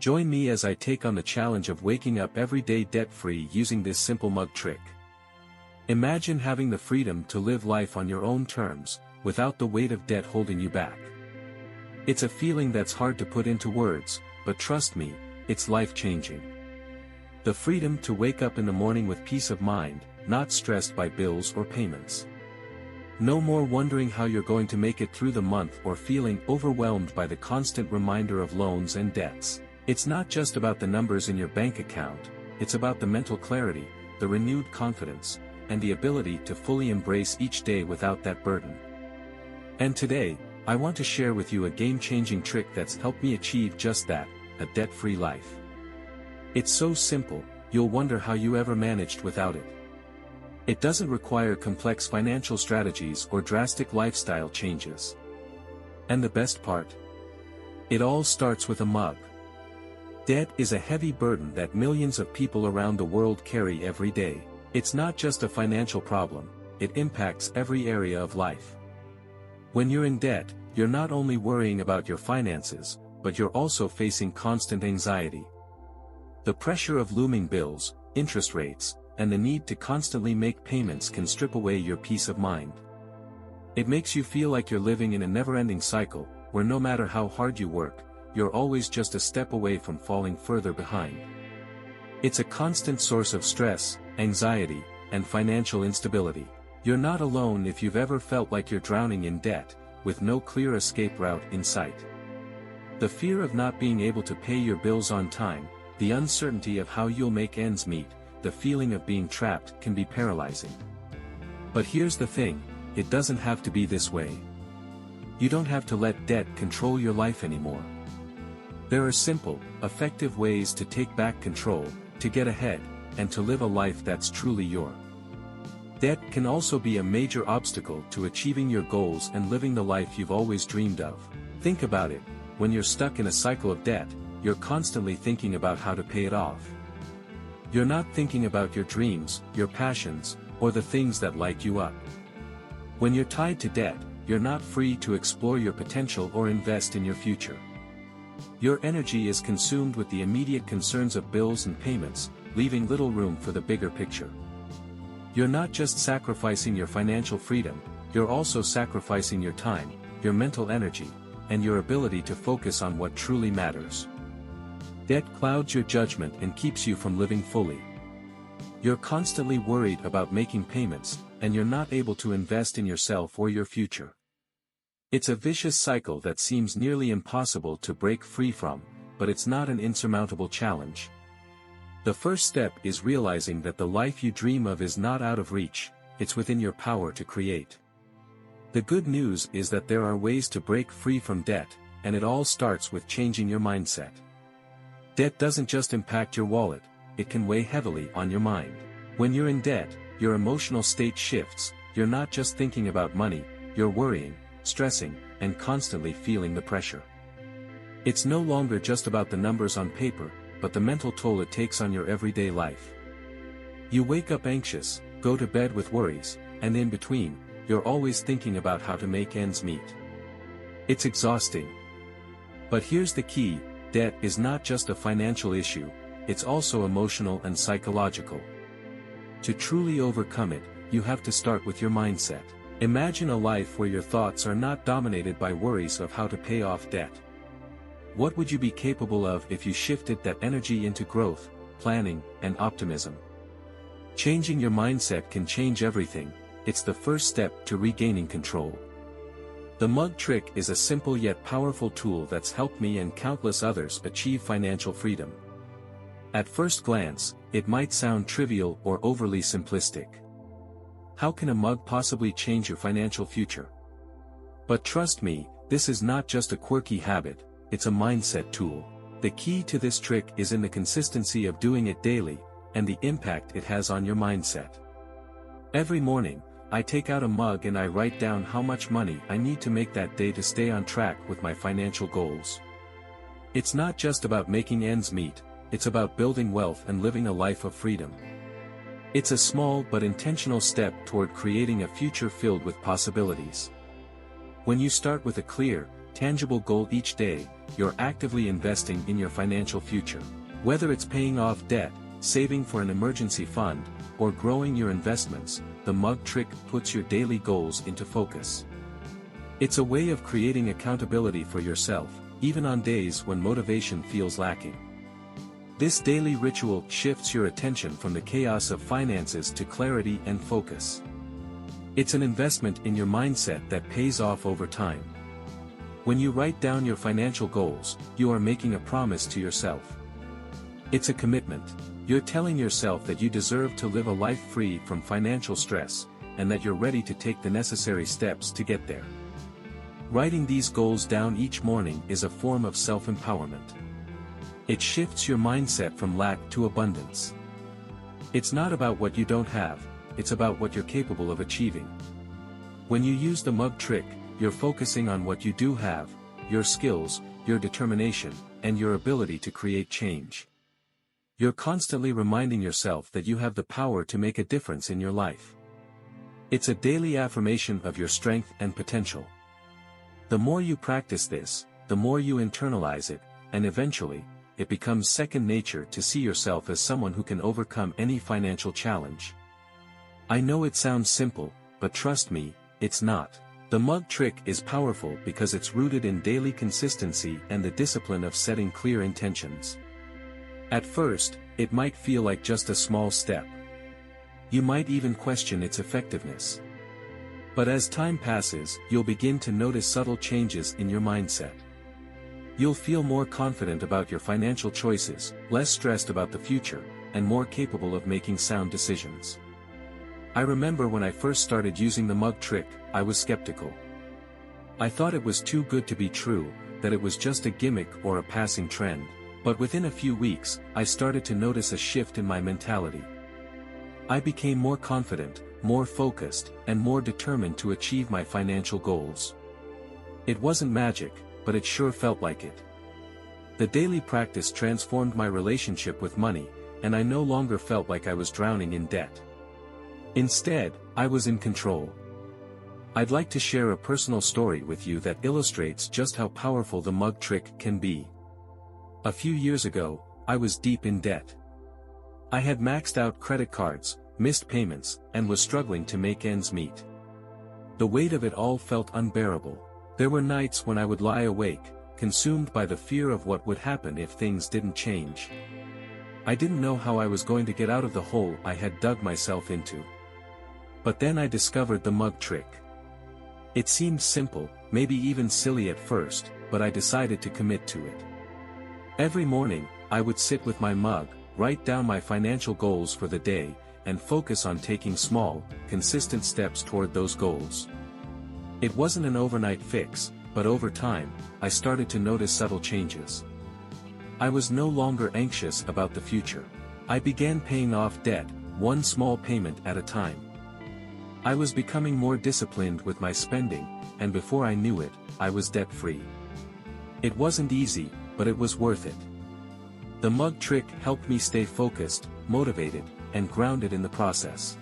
Join me as I take on the challenge of waking up every day debt-free using this simple mug trick. Imagine having the freedom to live life on your own terms, without the weight of debt holding you back. It's a feeling that's hard to put into words, but trust me, it's life-changing. The freedom to wake up in the morning with peace of mind, not stressed by bills or payments. No more wondering how you're going to make it through the month or feeling overwhelmed by the constant reminder of loans and debts. It's not just about the numbers in your bank account, it's about the mental clarity, the renewed confidence, and the ability to fully embrace each day without that burden. And today, I want to share with you a game-changing trick that's helped me achieve just that, a debt-free life. It's so simple, you'll wonder how you ever managed without it. It doesn't require complex financial strategies or drastic lifestyle changes. And the best part? It all starts with a mug. Debt is a heavy burden that millions of people around the world carry every day. It's not just a financial problem, it impacts every area of life. When you're in debt, you're not only worrying about your finances, but you're also facing constant anxiety. The pressure of looming bills, interest rates, and the need to constantly make payments can strip away your peace of mind. It makes you feel like you're living in a never-ending cycle, where no matter how hard you work, you're always just a step away from falling further behind. It's a constant source of stress, anxiety, and financial instability. You're not alone if you've ever felt like you're drowning in debt, with no clear escape route in sight. The fear of not being able to pay your bills on time, the uncertainty of how you'll make ends meet, the feeling of being trapped can be paralyzing. But here's the thing, it doesn't have to be this way. You don't have to let debt control your life anymore. There are simple, effective ways to take back control, to get ahead, and to live a life that's truly yours. Debt can also be a major obstacle to achieving your goals and living the life you've always dreamed of. Think about it, when you're stuck in a cycle of debt, you're constantly thinking about how to pay it off. You're not thinking about your dreams, your passions, or the things that light you up. When you're tied to debt, you're not free to explore your potential or invest in your future. Your energy is consumed with the immediate concerns of bills and payments, leaving little room for the bigger picture. You're not just sacrificing your financial freedom, you're also sacrificing your time, your mental energy, and your ability to focus on what truly matters. Debt clouds your judgment and keeps you from living fully. You're constantly worried about making payments, and you're not able to invest in yourself or your future. It's a vicious cycle that seems nearly impossible to break free from, but it's not an insurmountable challenge. The first step is realizing that the life you dream of is not out of reach, it's within your power to create. The good news is that there are ways to break free from debt, and it all starts with changing your mindset. Debt doesn't just impact your wallet, it can weigh heavily on your mind. When you're in debt, your emotional state shifts, you're not just thinking about money, you're worrying, stressing, and constantly feeling the pressure. It's no longer just about the numbers on paper, but the mental toll it takes on your everyday life. You wake up anxious, go to bed with worries, and in between, you're always thinking about how to make ends meet. It's exhausting. But here's the key, debt is not just a financial issue, it's also emotional and psychological. To truly overcome it, you have to start with your mindset. Imagine a life where your thoughts are not dominated by worries of how to pay off debt. What would you be capable of if you shifted that energy into growth, planning, and optimism? Changing your mindset can change everything, it's the first step to regaining control. The mug trick is a simple yet powerful tool that's helped me and countless others achieve financial freedom. At first glance, it might sound trivial or overly simplistic. How can a mug possibly change your financial future? But trust me, this is not just a quirky habit, it's a mindset tool. The key to this trick is in the consistency of doing it daily, and the impact it has on your mindset. Every morning, I take out a mug and I write down how much money I need to make that day to stay on track with my financial goals. It's not just about making ends meet, it's about building wealth and living a life of freedom. It's a small but intentional step toward creating a future filled with possibilities. When you start with a clear, tangible goal each day, you're actively investing in your financial future. Whether it's paying off debt, saving for an emergency fund, or growing your investments, the mug trick puts your daily goals into focus. It's a way of creating accountability for yourself, even on days when motivation feels lacking. This daily ritual shifts your attention from the chaos of finances to clarity and focus. It's an investment in your mindset that pays off over time. When you write down your financial goals, you are making a promise to yourself. It's a commitment. You're telling yourself that you deserve to live a life free from financial stress, and that you're ready to take the necessary steps to get there. Writing these goals down each morning is a form of self-empowerment. It shifts your mindset from lack to abundance. It's not about what you don't have, it's about what you're capable of achieving. When you use the mug trick, you're focusing on what you do have, your skills, your determination, and your ability to create change. You're constantly reminding yourself that you have the power to make a difference in your life. It's a daily affirmation of your strength and potential. The more you practice this, the more you internalize it, and eventually, it becomes second nature to see yourself as someone who can overcome any financial challenge. I know it sounds simple, but trust me, it's not. The mug trick is powerful because it's rooted in daily consistency and the discipline of setting clear intentions. At first, it might feel like just a small step. You might even question its effectiveness. But as time passes, you'll begin to notice subtle changes in your mindset. You'll feel more confident about your financial choices, less stressed about the future, and more capable of making sound decisions. I remember when I first started using the mug trick, I was skeptical. I thought it was too good to be true, that it was just a gimmick or a passing trend. But within a few weeks, I started to notice a shift in my mentality. I became more confident, more focused, and more determined to achieve my financial goals. It wasn't magic, but it sure felt like it. The daily practice transformed my relationship with money, and I no longer felt like I was drowning in debt. Instead, I was in control. I'd like to share a personal story with you that illustrates just how powerful the mug trick can be. A few years ago, I was deep in debt. I had maxed out credit cards, missed payments, and was struggling to make ends meet. The weight of it all felt unbearable. There were nights when I would lie awake, consumed by the fear of what would happen if things didn't change. I didn't know how I was going to get out of the hole I had dug myself into. But then I discovered the mug trick. It seemed simple, maybe even silly at first, but I decided to commit to it. Every morning, I would sit with my mug, write down my financial goals for the day, and focus on taking small, consistent steps toward those goals. It wasn't an overnight fix, but over time, I started to notice subtle changes. I was no longer anxious about the future. I began paying off debt, one small payment at a time. I was becoming more disciplined with my spending, and before I knew it, I was debt-free. It wasn't easy, but it was worth it. The mug trick helped me stay focused, motivated, and grounded in the process.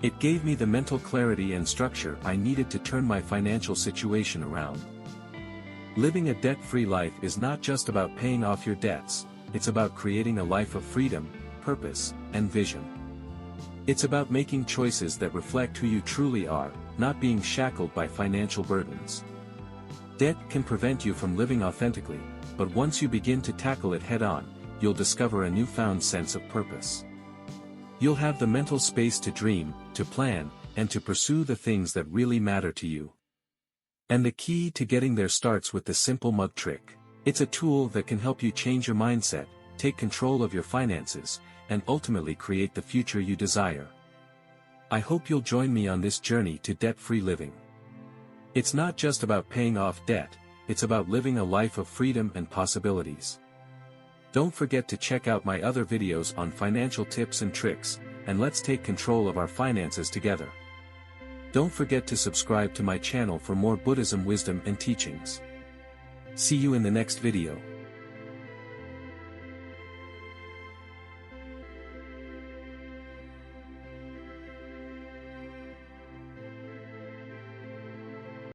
It gave me the mental clarity and structure I needed to turn my financial situation around. Living a debt-free life is not just about paying off your debts, it's about creating a life of freedom, purpose, and vision. It's about making choices that reflect who you truly are, not being shackled by financial burdens. Debt can prevent you from living authentically, but once you begin to tackle it head-on, you'll discover a newfound sense of purpose. You'll have the mental space to dream, to plan, and to pursue the things that really matter to you. And the key to getting there starts with the simple mug trick. It's a tool that can help you change your mindset, take control of your finances, and ultimately create the future you desire. I hope you'll join me on this journey to debt-free living. It's not just about paying off debt, it's about living a life of freedom and possibilities. Don't forget to check out my other videos on financial tips and tricks, and let's take control of our finances together. Don't forget to subscribe to my channel for more Buddhism wisdom and teachings. See you in the next video.